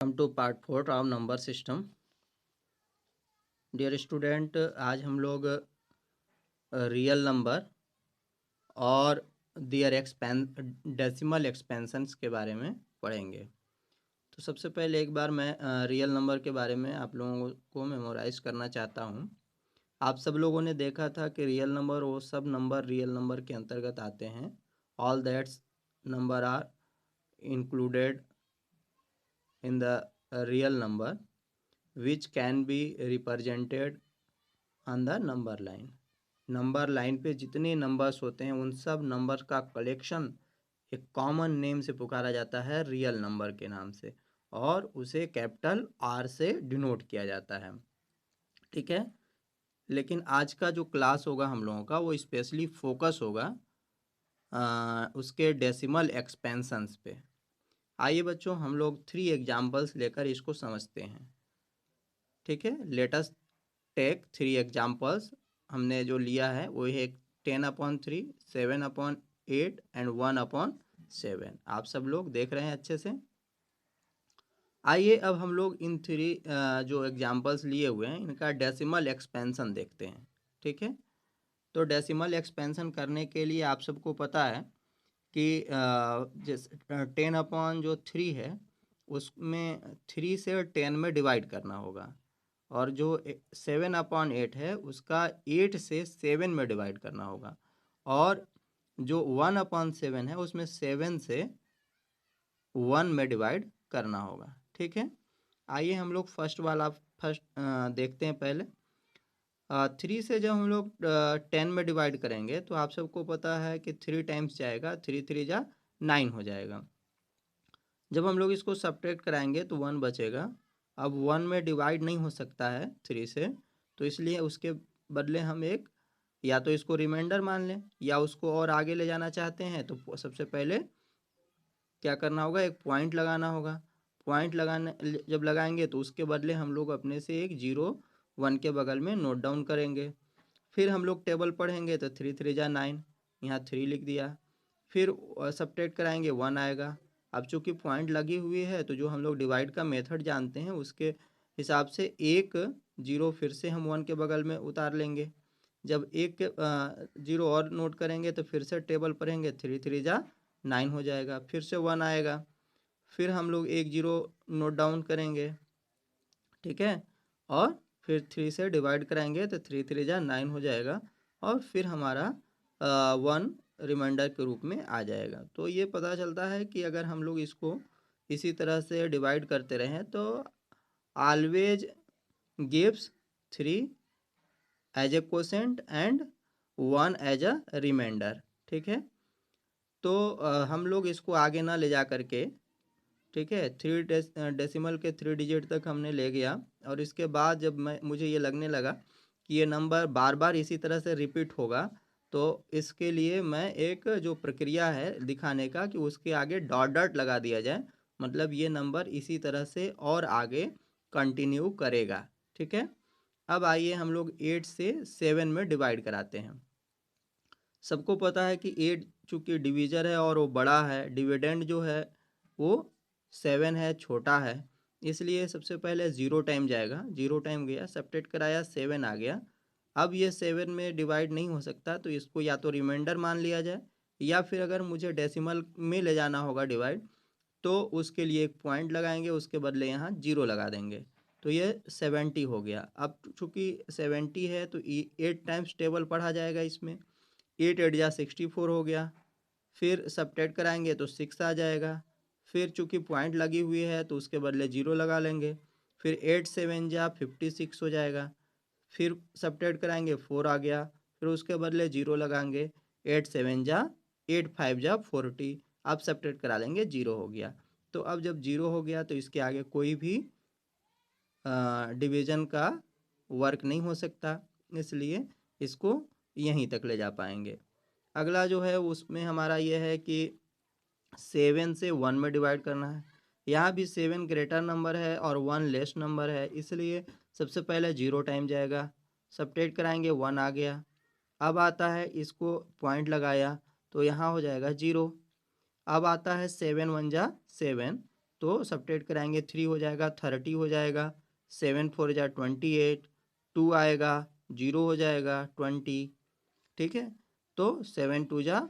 Welcome to part 4 of number system. Dear student, आज हम लोग रियल नंबर और दियर डेसिमल एक्सपेंशंस के बारे में पढ़ेंगे। तो सबसे पहले एक बार मैं रियल नंबर के बारे में आप लोगों को मेमोराइज करना चाहता हूँ। आप सब लोगों ने देखा था कि रियल नंबर वो सब नंबर रियल नंबर के अंतर्गत आते हैं। All that's number are included in the real number which can be represented on the number line। Number line पे जितने नंबर्स होते हैं उन सब नंबर का कलेक्शन एक कॉमन नेम से पुकारा जाता है, रियल नंबर के नाम से, और उसे कैपिटल आर से डिनोट किया जाता है। ठीक है, लेकिन आज का जो क्लास होगा हम लोगों का वो स्पेशली फोकस होगा उसके डेसिमल एक्सपेंशंस पे। आइए बच्चों, हम लोग 3 एग्जाम्पल्स लेकर इसको समझते हैं। ठीक है, लेट अस टेक 3 एग्जाम्पल्स। हमने जो लिया है वो है 10/3, 7/8 एंड 1/7। आप सब लोग देख रहे हैं अच्छे से। आइए अब हम लोग इन 3 जो एग्जाम्पल्स लिए हुए हैं इनका डेसिमल एक्सपेंशन देखते हैं। ठीक है, तो डेसिमल एक्सपेंशन करने के लिए आप सबको पता है कि जैसे 10/3 है उसमें 3 से 10 में डिवाइड करना होगा, और जो 7/8 है उसका 8 से 7 में डिवाइड करना होगा, और जो 1/7 है उसमें 7 से 1 में डिवाइड करना होगा। ठीक है, आइए हम लोग फर्स्ट देखते हैं। पहले 3 से जब हम लोग 10 में डिवाइड करेंगे तो आप सबको पता है कि 3 टाइम्स जाएगा, 3 3 जा 9 हो जाएगा। जब हम लोग इसको सब्ट्रैक्ट कराएंगे तो 1 बचेगा। अब 1 में डिवाइड नहीं हो सकता है 3 से, तो इसलिए उसके बदले हम एक या तो इसको रिमाइंडर मान लें, या उसको और आगे ले जाना चाहते हैं तो सबसे पहले क्या करना होगा, एक पॉइंट लगाना होगा। पॉइंट लगाने जब लगाएंगे तो उसके बदले हम लोग अपने से एक 0 1 के बगल में नोट डाउन करेंगे। फिर हम लोग टेबल पढ़ेंगे तो 3 3 जा 9, यहाँ 3 लिख दिया। फिर सब्ट्रैक्ट कराएंगे 1 आएगा। अब चूंकि पॉइंट लगी हुई है तो जो हम लोग डिवाइड का मेथड जानते हैं उसके हिसाब से एक 0 फिर से हम 1 के बगल में उतार लेंगे। जब एक 0 और नोट करेंगे तो फिर से टेबल पढ़ेंगे, 3 3 जा 9 हो जाएगा। फिर से 1 आएगा, फिर हम लोग एक 0 नोट डाउन करेंगे। ठीक है, और फिर 3 से डिवाइड कराएंगे तो 3 3 जा 9 हो जाएगा, और फिर हमारा 1 रिमाइंडर के रूप में आ जाएगा। तो ये पता चलता है कि अगर हम लोग इसको इसी तरह से डिवाइड करते रहें तो always gives 3 as a quotient and 1 as a remainder. ठीक है, तो हम लोग इसको आगे ना ले जा करके, ठीक है, 3 डेसिमल के 3 डिजिट तक हमने ले गया, और इसके बाद जब मुझे ये लगने लगा कि ये नंबर बार बार इसी तरह से रिपीट होगा, तो इसके लिए मैं एक जो प्रक्रिया है दिखाने का कि उसके आगे डॉट डॉट लगा दिया जाए, मतलब ये नंबर इसी तरह से और आगे कंटिन्यू करेगा। ठीक है, अब आइए हम लोग 8 से 7 में डिवाइड कराते हैं। सबको पता है कि 8 चूँकि डिवीज़र है और वो बड़ा है, डिविडेंड जो है वो 7 है, छोटा है, इसलिए सबसे पहले 0 टाइम जाएगा। 0 टाइम गया, सब्ट्रैक्ट कराया, 7 आ गया। अब ये 7 में डिवाइड नहीं हो सकता, तो इसको या तो रिमाइंडर मान लिया जाए, या फिर अगर मुझे डेसिमल में ले जाना होगा डिवाइड तो उसके लिए एक पॉइंट लगाएंगे, उसके बदले यहाँ 0 लगा देंगे, तो ये 70 हो गया। अब चूँकि 70 है तो 8 टाइम्स टेबल पढ़ा जाएगा इसमें, 8 8 जा 64 हो गया। फिर सब्ट्रैक्ट कराएंगे तो 6 आ जाएगा। फिर चूँकि पॉइंट लगी हुई है तो उसके बदले 0 लगा लेंगे। फिर 8 7 जा 56 हो जाएगा। फिर सब्ट्रैक्ट कराएंगे 4 आ गया, फिर उसके बदले 0 लगाएंगे। 8 7 जा 8 5 जा 40, अब सब्ट्रैक्ट करा लेंगे, 0 हो गया। तो अब जब 0 हो गया तो इसके आगे कोई भी डिवीज़न का वर्क नहीं हो सकता, इसलिए इसको यहीं तक ले जा पाएंगे। अगला जो है उसमें हमारा ये है कि 7 से 1 में डिवाइड करना है। यहाँ भी 7 ग्रेटर नंबर है और 1 लेस नंबर है, इसलिए सबसे पहले 0 टाइम जाएगा, सब्ट्रैक्ट कराएंगे, 1 आ गया। अब आता है इसको पॉइंट लगाया तो यहाँ हो जाएगा 0। अब आता है 7 1 जा 7, तो सब्ट्रैक्ट कराएंगे 3 हो जाएगा, 30 हो जाएगा, 7 4 जा 28, 2 आएगा, 0 हो जाएगा 20, ठीक है। तो 7 2 जा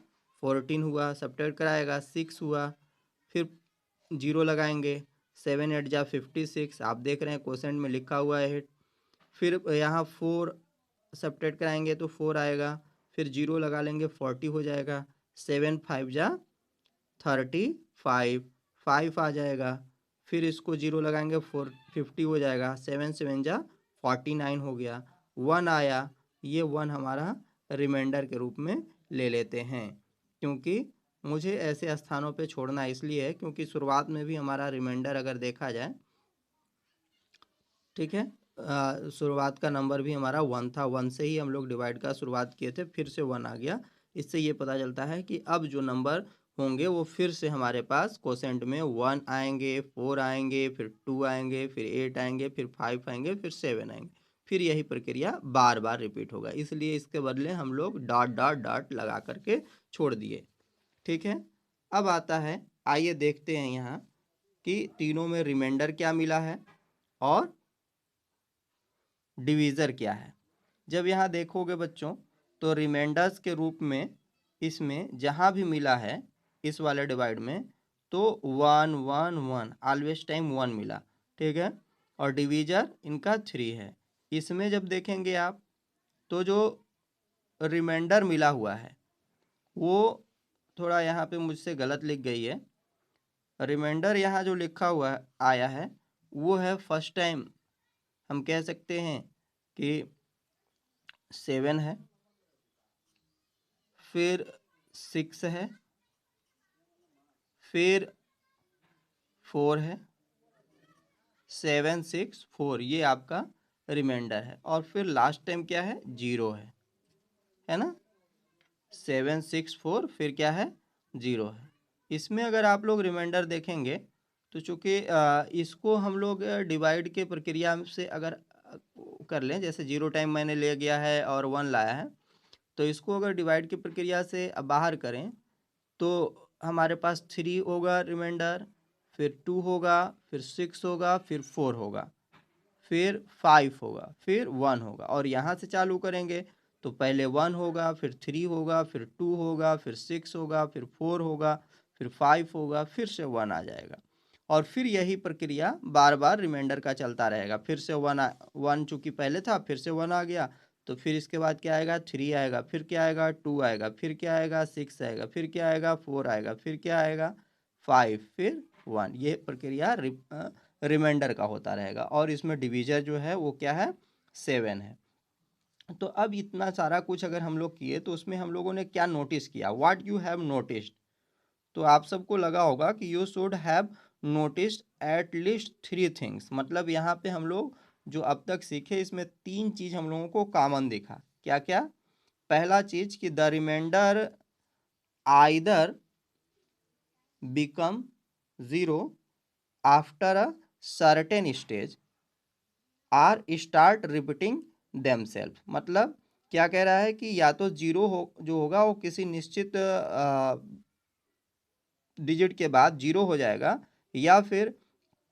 14 हुआ, सब्ट्रैक्ट कराएगा 6 हुआ, फिर 0 लगाएंगे, 7 8 जा 56, आप देख रहे हैं क्वोशेंट में लिखा हुआ है। फिर यहाँ 4 सब्ट्रैक्ट कराएंगे तो 4 आएगा, फिर 0 लगा लेंगे 40 हो जाएगा, 7 5 जा 35, 5 आ जाएगा, फिर इसको 0 लगाएंगे 50 हो जाएगा, 7 7 जा 49 हो गया, 1 आया, ये 1 हमारा रिमाइंडर के रूप में ले लेते हैं। क्योंकि मुझे ऐसे स्थानों पे छोड़ना इसलिए है क्योंकि शुरुआत में भी हमारा रिमाइंडर अगर देखा जाए, ठीक है, शुरुआत का नंबर भी हमारा 1 था, 1 से ही हम लोग डिवाइड का शुरुआत किए थे, फिर से 1 आ गया। इससे ये पता चलता है कि अब जो नंबर होंगे वो फिर से हमारे पास क्वोशेंट में 1 आएंगे, 4 आएंगे, फिर 2 आएंगे, फिर 8 आएंगे, फिर 5 आएंगे, फिर 7 आएंगे, फिर यही प्रक्रिया बार बार रिपीट होगा। इसलिए इसके बदले हम लोग डॉट डॉट डॉट लगा करके छोड़ दिए, ठीक है। अब आता है, आइए देखते हैं यहाँ कि तीनों में रिमाइंडर क्या मिला है और डिवीज़र क्या है। जब यहाँ देखोगे बच्चों तो रिमाइंडर्स के रूप में इसमें जहाँ भी मिला है इस वाले डिवाइड में तो 1 1 1 ऑलवेज टाइम 1 मिला, ठीक है। और डिवीज़र इनका 3 है। इसमें जब देखेंगे आप तो जो रिमाइंडर मिला हुआ है वो थोड़ा यहाँ पे मुझसे गलत लिख गई है। रिमाइंडर यहाँ जो लिखा हुआ आया है वो है फर्स्ट टाइम हम कह सकते हैं कि 7 है, फिर 6 है, फिर 4 है, 7 6 4, ये आपका रिमाइंडर है। और फिर लास्ट टाइम क्या है, 0 है ना। 7 6 4 फिर क्या है, 0 है। इसमें अगर आप लोग रिमाइंडर देखेंगे तो चूँकि इसको हम लोग डिवाइड के प्रक्रिया से अगर कर लें, जैसे 0 टाइम मैंने ले गया है और 1 लाया है, तो इसको अगर डिवाइड की प्रक्रिया से बाहर करें तो हमारे पास 3 होगा रिमाइंडर, फिर 2 होगा, फिर 6 होगा, फिर 4 होगा, फिर 5 होगा, फिर 1 होगा। और यहाँ से चालू करेंगे तो पहले 1 होगा, फिर 3 होगा, फिर 2 होगा, फिर 6 होगा, फिर 4 होगा, फिर 5 होगा, फिर से 1 आ जाएगा। और फिर यही प्रक्रिया बार बार रिमाइंडर का चलता रहेगा। फिर से 1 चूँकि पहले था, फिर से 1 आ गया, तो फिर इसके बाद क्या आएगा, 3 आएगा, फिर क्या आएगा, 2 आएगा, फिर क्या आएगा, 6 आएगा, फिर क्या आएगा, 4 आएगा, फिर क्या आएगा, 5, फिर 1। ये प्रक्रिया रिमाइंडर का होता रहेगा। और इसमें डिवीज़र जो है वो क्या है, 7 है। तो अब इतना सारा कुछ अगर हम लोग किए तो उसमें हम लोगों ने क्या नोटिस किया, व्हाट यू हैव नोटिस्ड। तो आप सबको लगा होगा कि you should have noticed at least 3 things. मतलब यहाँ पे हम लोग जो अब तक सीखे इसमें 3 चीज़ हम लोगों को कॉमन दिखा। क्या क्या? पहला चीज़ कि the remainder either become 0 after a certain stage or start repeating themself. मतलब क्या कह रहा है कि या तो 0 हो जो होगा वो किसी निश्चित डिजिट के बाद 0 हो जाएगा, या फिर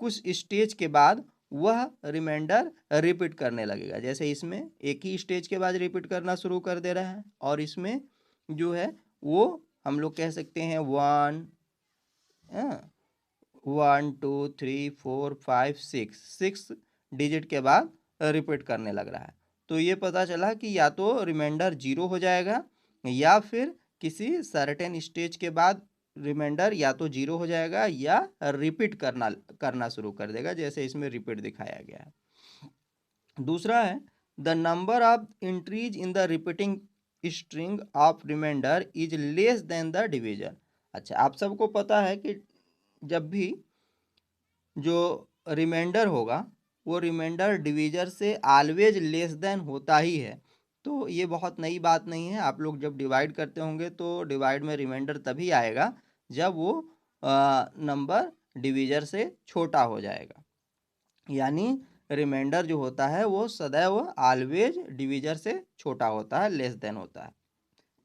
कुछ स्टेज के बाद वह रिमाइंडर रिपीट करने लगेगा। जैसे इसमें एक ही स्टेज के बाद रिपीट करना शुरू कर दे रहा है, और इसमें जो है वो हम लोग कह सकते हैं 1 1 2 3 4 5 6 डिजिट के बाद रिपीट करने लग रहा है। तो ये पता चला कि या तो रिमाइंडर 0 हो जाएगा, या फिर किसी सर्टेन स्टेज के बाद रिमाइंडर या तो 0 हो जाएगा या रिपीट करना शुरू कर देगा, जैसे इसमें रिपीट दिखाया गया है। दूसरा है the number of entries in the repeating string of remainder is less than the divisor. अच्छा, आप सबको पता है कि जब भी जो रिमाइंडर होगा वो रिमाइंडर डिवीजर से ऑलवेज लेस देन होता ही है। तो ये बहुत नई बात नहीं है। आप लोग जब डिवाइड करते होंगे तो डिवाइड में रिमाइंडर तभी आएगा जब वो नंबर डिवीजर से छोटा हो जाएगा। यानी रिमाइंडर जो होता है वो सदैव ऑलवेज डिवीजर से छोटा होता है, लेस देन होता है।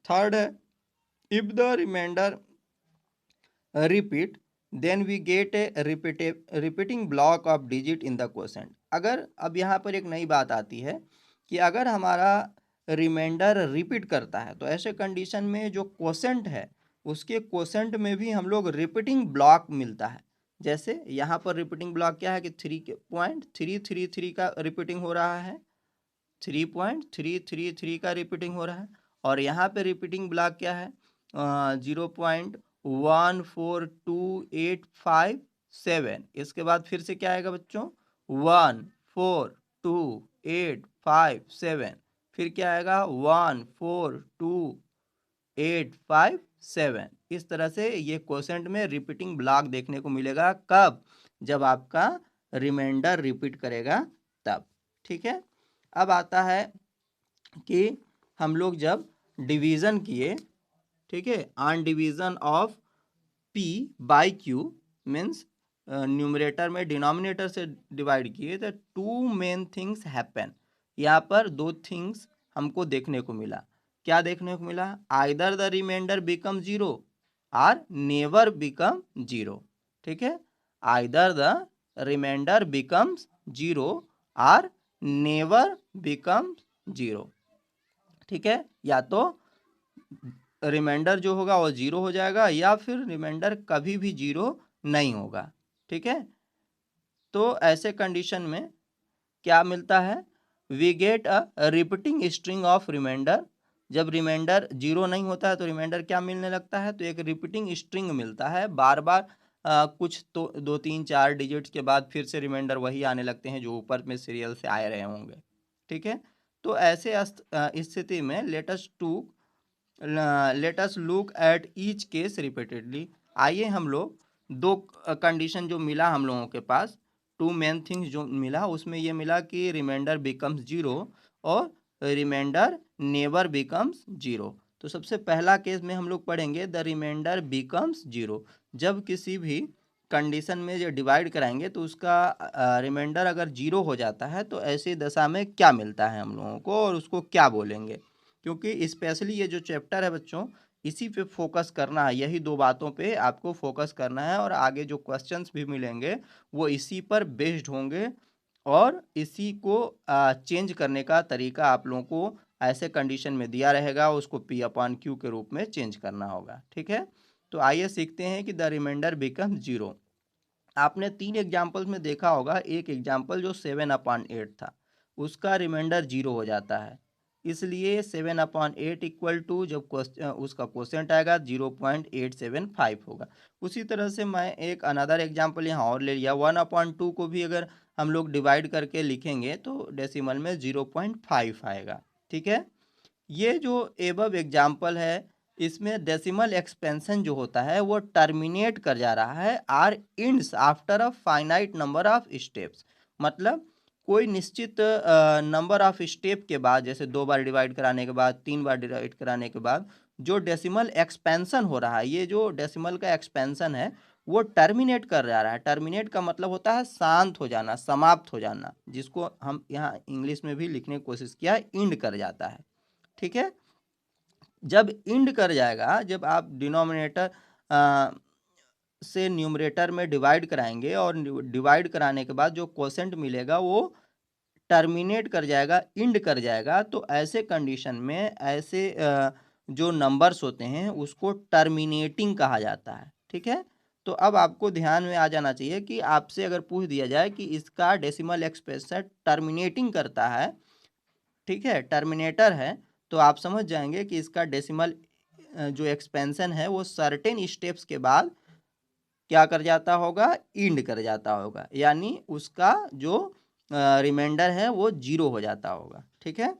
थर्ड है if the remainder repeat then we get a repeating block of digit in the quotient. अगर अब यहाँ पर एक नई बात आती है कि अगर हमारा रिमाइंडर रिपीट करता है तो ऐसे कंडीशन में जो क्वोशेंट है उसके क्वोशेंट में भी हम लोग रिपीटिंग ब्लॉक मिलता है। जैसे यहाँ पर रिपीटिंग ब्लॉक क्या है कि 3.333 का रिपीटिंग हो रहा है, 3.333 का रिपीटिंग हो रहा है। और यहाँ पे रिपीटिंग ब्लॉक क्या है, 0.142857। इसके बाद फिर से क्या आएगा बच्चों, 142,857। फिर क्या आएगा, 142,857। इस तरह से ये क्वोशेंट में रिपीटिंग ब्लॉक देखने को मिलेगा। कब, जब आपका रिमाइंडर रिपीट करेगा तब। ठीक है। अब आता है कि हम लोग जब डिवीज़न किए, ठीक है, on division of P by Q means numerator में डिनोमिनेटर से डिवाइड किए तो टू मेन थिंग्स हैपन। यहाँ पर दो थिंग्स हमको देखने को मिला। क्या देखने को मिला, either the remainder become zero और नेवर बिकम जीरो। ठीक है, either the remainder becomes zero और नेवर बिकम जीरो। ठीक है, या तो रिमाइंडर जो होगा वो जीरो हो जाएगा या फिर रिमाइंडर कभी भी जीरो नहीं होगा। ठीक है, तो ऐसे कंडीशन में क्या मिलता है, we get a repeating string of remainder. जब रिमाइंडर जीरो नहीं होता है तो रिमाइंडर क्या मिलने लगता है, तो एक रिपीटिंग स्ट्रिंग मिलता है। बार बार कुछ तो 2 3 4 डिजिट्स के बाद फिर से रिमाइंडर वही आने लगते हैं जो ऊपर में सीरियल से आए रहे होंगे। ठीक है, तो ऐसे स्थिति में let us look at each case repeatedly. आइए हम लोग दो कंडीशन जो मिला हम लोगों के पास, टू मेन थिंग्स जो मिला, उसमें ये मिला कि रिमाइंडर बिकम्स जीरो और रिमाइंडर नेवर बिकम्स जीरो। तो सबसे पहला केस में हम लोग पढ़ेंगे द रिमाइंडर बिकम्स जीरो। जब किसी भी कंडीशन में जो डिवाइड कराएंगे तो उसका रिमाइंडर अगर जीरो हो जाता है तो ऐसी दशा में क्या मिलता है हम लोगों को और उसको क्या बोलेंगे। क्योंकि स्पेशली ये जो चैप्टर है बच्चों, इसी पे फोकस करना है, यही दो बातों पे आपको फोकस करना है और आगे जो क्वेश्चंस भी मिलेंगे वो इसी पर बेस्ड होंगे और इसी को चेंज करने का तरीका आप लोगों को ऐसे कंडीशन में दिया रहेगा, उसको P/Q के रूप में चेंज करना होगा। ठीक है, तो आइए सीखते हैं कि द रिमाइंडर बिकम जीरो। आपने 3 एग्जाम्पल्स में देखा होगा, एक एग्जाम्पल जो 7/8 था उसका रिमाइंडर जीरो हो जाता है, इसलिए 7/8 इक्वल टू जब उसका क्वोशेंट आएगा 0.875 होगा। उसी तरह से मैं एक अनदर एग्जाम्पल यहाँ और ले लिया, 1/2 को भी अगर हम लोग डिवाइड करके लिखेंगे तो डेसिमल में 0.5 आएगा। ठीक है, ये जो एबव एग्जाम्पल है इसमें डेसिमल एक्सपेंशन जो होता है वो टर्मिनेट कर जा रहा है or ends after a finite number of steps. मतलब कोई निश्चित नंबर ऑफ स्टेप के बाद, जैसे 2 बार डिवाइड कराने के बाद, 3 बार डिवाइड कराने के बाद जो डेसिमल एक्सपेंशन हो रहा है, ये जो डेसिमल का एक्सपेंशन है वो टर्मिनेट कर जा रहा है। टर्मिनेट का मतलब होता है शांत हो जाना, समाप्त हो जाना, जिसको हम यहाँ इंग्लिश में भी लिखने की कोशिश किया, इंड कर जाता है। ठीक है, जब इंड कर जाएगा, जब आप डिनोमिनेटर से न्यूमरेटर में डिवाइड कराएंगे और डिवाइड कराने के बाद जो क्वोशेंट मिलेगा वो टर्मिनेट कर जाएगा, इंड कर जाएगा, तो ऐसे कंडीशन में ऐसे जो नंबर्स होते हैं उसको टर्मिनेटिंग कहा जाता है। ठीक है, तो अब आपको ध्यान में आ जाना चाहिए कि आपसे अगर पूछ दिया जाए कि इसका डेसिमल एक्सप्रेशन टर्मिनेटिंग करता है, ठीक है, टर्मिनेटर है, तो आप समझ जाएंगे कि इसका डेसिमल जो एक्सपेंशन है वो सर्टेन स्टेप्स के बाद क्या कर जाता होगा, इंड कर जाता होगा, यानी उसका जो रिमाइंडर है वो जीरो हो जाता होगा। ठीक है,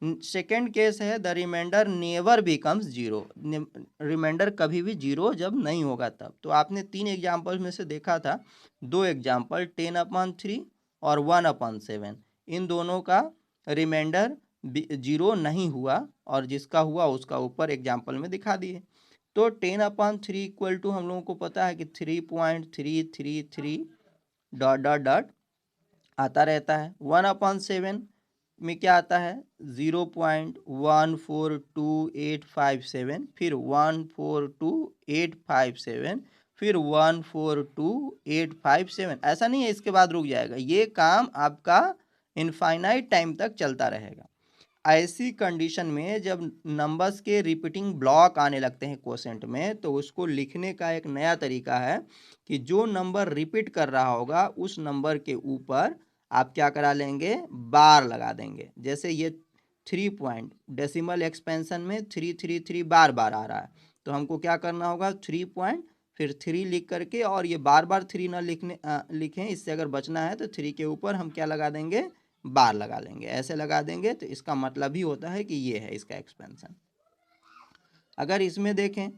सेकेंड केस है the remainder never becomes zero. Remainder कभी भी जीरो जब नहीं होगा तब। तो आपने 3 एग्जाम्पल में से देखा था, 2 एग्जाम्पल 10/3 और 1/7, इन दोनों का रिमाइंडर जीरो नहीं हुआ और जिसका हुआ उसका ऊपर एग्जाम्पल में दिखा दिए। तो 10/3 इक्वल टू हम लोगों को पता है कि 3.333 डॉट डॉट डॉट आता रहता है। 1/7 में क्या आता है, 0.142857, फिर 142,857, फिर 142,857, ऐसा नहीं है इसके बाद रुक जाएगा, ये काम आपका इनफाइनाइट टाइम तक चलता रहेगा। ऐसी कंडीशन में जब नंबर्स के रिपीटिंग ब्लॉक आने लगते हैं क्वोशेंट में, तो उसको लिखने का एक नया तरीका है कि जो नंबर रिपीट कर रहा होगा उस नंबर के ऊपर आप क्या करा लेंगे, बार लगा देंगे। जैसे ये 3 पॉइंट डेसिमल एक्सपेंशन में 333 बार बार आ रहा है, तो हमको क्या करना होगा, 3 पॉइंट फिर 3 लिख करके, और ये बार बार 3 ना लिखें, इससे अगर बचना है तो 3 के ऊपर हम क्या लगा देंगे, बार लगा लेंगे। ऐसे लगा देंगे तो इसका मतलब ही होता है कि ये है इसका एक्सपेंशन। अगर इसमें देखें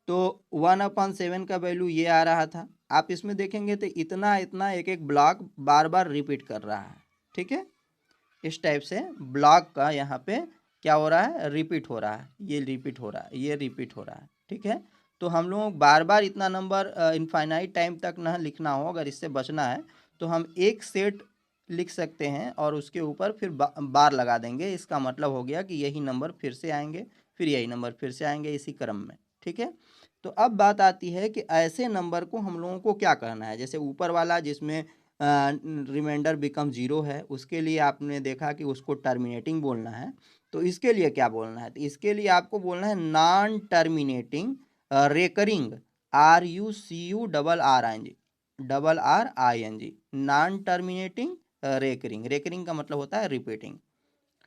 तो 1/7 का वैल्यू ये आ रहा था, आप इसमें देखेंगे तो इतना इतना एक एक ब्लॉक बार बार रिपीट कर रहा है। ठीक है, इस टाइप से ब्लॉक का यहाँ पे क्या हो रहा है, रिपीट हो रहा है, ये रिपीट हो रहा है, ये रिपीट हो रहा है। ठीक है, तो हम लोग बार बार इतना नंबर इनफाइनाइट टाइम तक ना लिखना हो, अगर इससे बचना है तो हम एक सेट लिख सकते हैं और उसके ऊपर फिर बार लगा देंगे। इसका मतलब हो गया कि यही नंबर फिर से आएंगे, फिर यही नंबर फिर से आएंगे, इसी क्रम में। ठीक है, तो अब बात आती है कि ऐसे नंबर को हम लोगों को क्या करना है। जैसे ऊपर वाला जिसमें रिमाइंडर बिकम 0 है, उसके लिए आपने देखा कि उसको टर्मिनेटिंग बोलना है। तो इसके लिए क्या बोलना है, तो इसके लिए आपको बोलना है non terminating recurring, RUCU RRING, non terminating recurring. Recurring का मतलब होता है रिपीटिंग।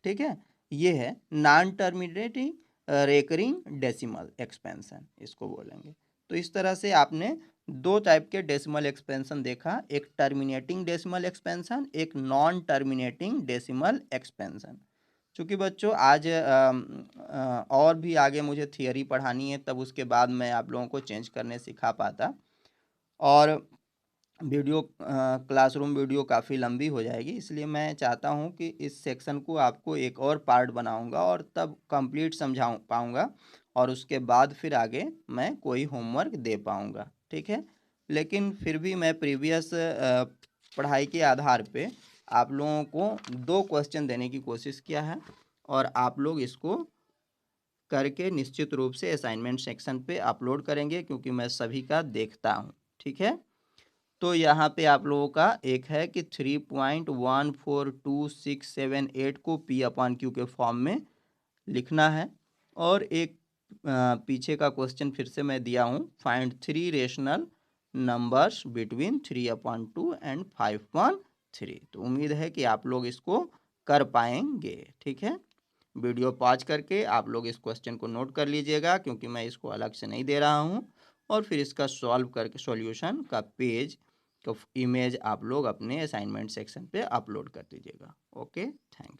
ठीक है, ये है non terminating recurring decimal expansion, इसको बोलेंगे। तो इस तरह से आपने दो टाइप के डेसिमल एक्सपेंशन देखा, एक टर्मिनेटिंग डेसिमल एक्सपेंशन, एक नॉन टर्मिनेटिंग डेसिमल एक्सपेंशन। चूँकि बच्चों आज और भी आगे मुझे थियरी पढ़ानी है, तब उसके बाद मैं आप लोगों को चेंज करने सिखा पाता, और वीडियो क्लासरूम वीडियो काफ़ी लंबी हो जाएगी, इसलिए मैं चाहता हूं कि इस सेक्शन को आपको एक और पार्ट बनाऊंगा और तब कंप्लीट समझा पाऊंगा, और उसके बाद फिर आगे मैं कोई होमवर्क दे पाऊंगा। ठीक है, लेकिन फिर भी मैं प्रीवियस पढ़ाई के आधार पे आप लोगों को 2 क्वेश्चन देने की कोशिश किया है, और आप लोग इसको करके निश्चित रूप से असाइनमेंट सेक्शन पे अपलोड करेंगे, क्योंकि मैं सभी का देखता हूँ। ठीक है, तो यहाँ पे आप लोगों का एक है कि 3.142678 को P/Q के फॉर्म में लिखना है, और एक पीछे का क्वेश्चन फिर से मैं दिया हूँ, find 3 rational numbers between 3/2 and 5/3। तो उम्मीद है कि आप लोग इसको कर पाएंगे। ठीक है, वीडियो पॉज करके आप लोग इस क्वेश्चन को नोट कर लीजिएगा, क्योंकि मैं इसको अलग से नहीं दे रहा हूँ, और फिर इसका सॉल्व करके सॉल्यूशन का पेज तो इमेज आप लोग अपने असाइनमेंट सेक्शन पे अपलोड कर दीजिएगा। Okay, thank